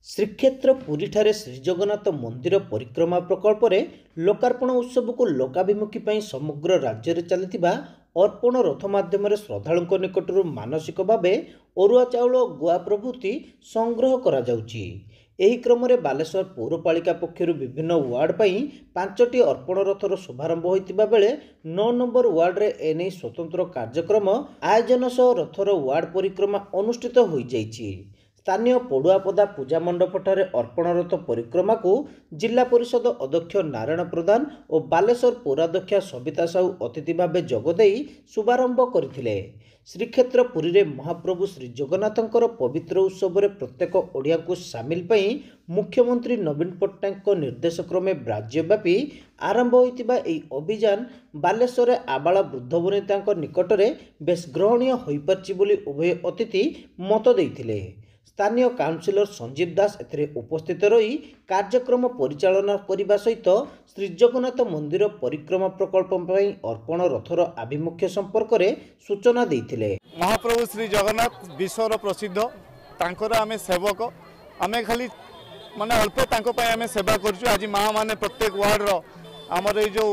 श्रीक्षेत्र पुरी ठारे श्रीजगन्नाथ मंदिर परिक्रमा प्रकल्प रे लोकार्पण उत्सव को लोकाभिमुखी ପାଇଁ समग्र राज्य रे चलिथिबा अर्पण रथ माध्यम श्रद्धालुंक निकटरू मानसिक भावे अरुआ चाउल गुआ प्रभृति संग्रह करा जाउची। एही क्रम रे बालेश्वर पौरपालिका पक्षरु विभिन्न वार्ड पई 5टी अर्पण रथर शुभारंभ होइतिबा बेले 9 नंबर वार्ड रे एने स्वतंत्र कार्यक्रम आयोजन सह रथर वार्ड परिक्रमा अनुष्ठित होई जाइछि। स्थानीय पड़ुआपदा पूजा मंडप ठारे अर्पण रथ परिक्रमा को जिला परिषद अध्यक्ष नारायण प्रधान और बालेश्वर पौराध्यक्षा सविता साहू अतिथि भाव जोगदे शुभारंभ करथिले। श्रीक्षेत्र पुरी रे महाप्रभु श्री जगन्नाथंकर पवित्र उत्सव रे प्रत्येक ओडिया को सामिल पई मुख्यमंत्री नवीन पट्टनायक निर्देश क्रमे राज्यव्यापी आरंभ होइतिबा एई अभियान बालेश्वर आबाला वृद्ध वनितांक निकटरे बेस ग्रहणीय होई परछि बोली उभय अतिथि मत देइथिले। स्थानीय काउंसिलर संजीव दास एथिरे उपस्थित रही कार्यक्रम परिचालना करने सहित श्री जगन्नाथ मंदिर परिक्रमा प्रकल्प पई अर्पण रथर आभिमुख्य संपर्क में सूचना देइथिले। महाप्रभु श्री जगन्नाथ विश्वर प्रसिद्ध तांकर आमे सेवक आमे खाली माने अल्प तांको पई आमे सेवा करछु। आज माँ माने प्रत्येक वार्ड रो हमर ए जो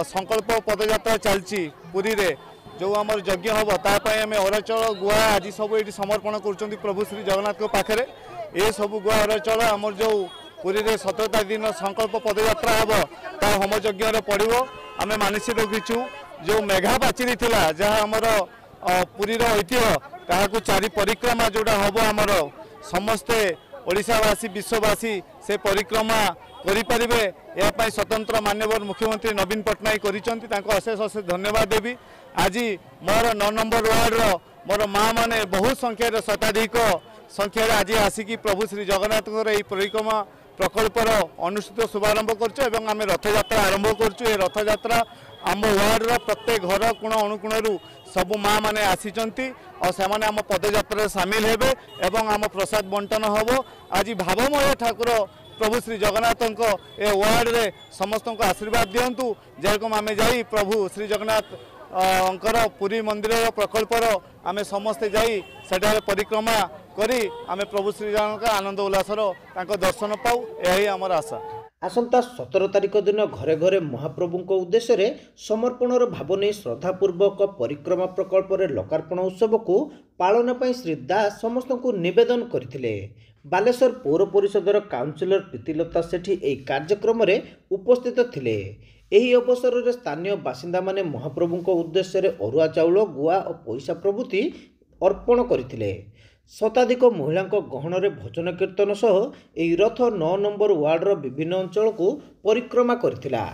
संकल्प पदयात्रा चलची पुरी रे जो आमर यज्ञ हम तापाई आम अरचल गुआ आज सब ये समर्पण कर प्रभु श्री जगन्नाथ को पाखे ये सब गुआ अरचल आमर जो पुरी रे 17 दिन संकल्प पदयात्रा हम ता होम यज्ञ पड़ो आम मानसिक रखीचु। जो मेघा पाचेरी थिला जहाँ आमर पुरी ऐतिह्य ताकू चारि परिक्रमा जोड़ा हम आमर समस्ते ओडिशावासी विश्ववासी से परिक्रमा करें यापाई स्वतंत्र माननीय मुख्यमंत्री नवीन पट्टनायक कर अशेष अशेष धन्यवाद देवी। आज मोर 9 नंबर वार्ड मोर माँ माने बहुत संख्यार शताधिक संख्यार आज आसिकी प्रभु श्री जगन्नाथ परिक्रमा प्रकल्पर अनुष्ठित शुभारंभ कर आम रथयात्रा आरंभ कर रथयात्रा आम वार्ड प्रत्येक घर कोण अणुकोणु सबू माँ माने आसीचंती और सेमाने आम पदयात्रा सामिल हेबे एवं आम प्रसाद बंटन हम। आज भावमय ठाकुर प्रभु श्री जगन्नाथ ए वार्ड रे समस्त को आशीर्वाद दिंतु जेरकम आम जाई प्रभु श्री जगन्नाथ अंकर पुरी मंदिर प्रकल्पर आम समस्ते जाई सेठारे परिक्रमा करी आम प्रभु श्री जगन्नाथ आनंद उल्लासर दर्शन पाऊ यही आमर आशा। आसंता 17 तारिख दिन घरे घरे महाप्रभुक उद्देश्य रे समर्पणर भाव नहीं श्रद्धापूर्वक परिक्रमा प्रकल्प रे लोकार्पण उत्सव को पालन पई श्री दास समस्त को निवेदन करथिले। बालेश्वर पौर परिषदर काउंसिलर प्रीतिलता सेठी एही कार्यक्रम रे उपस्थित थिले। एही अवसर रे स्थानीय बासिंदा माने महाप्रभुक उद्देश्य रे अरुआ चाउल गुआ और पैसा प्रभृति अर्पण करथिले। शताधिक महिला गहन रे भजन कीर्तन सह एही रथ 9 नंबर वार्ड रो विभिन्न अंचल को परिक्रमा करथिला।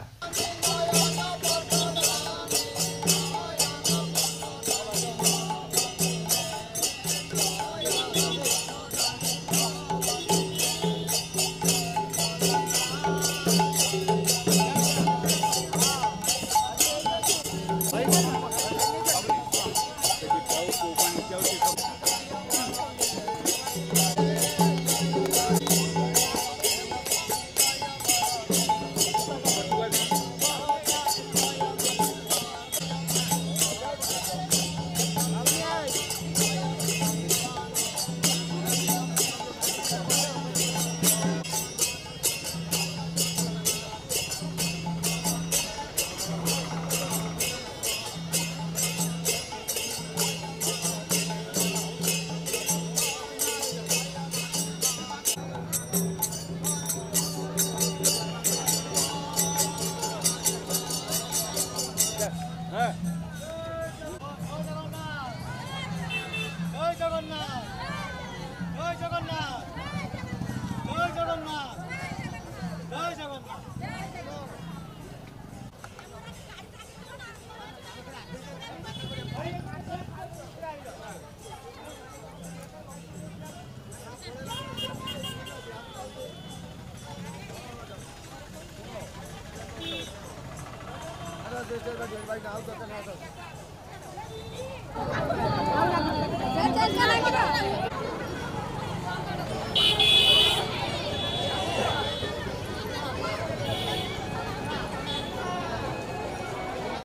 भाई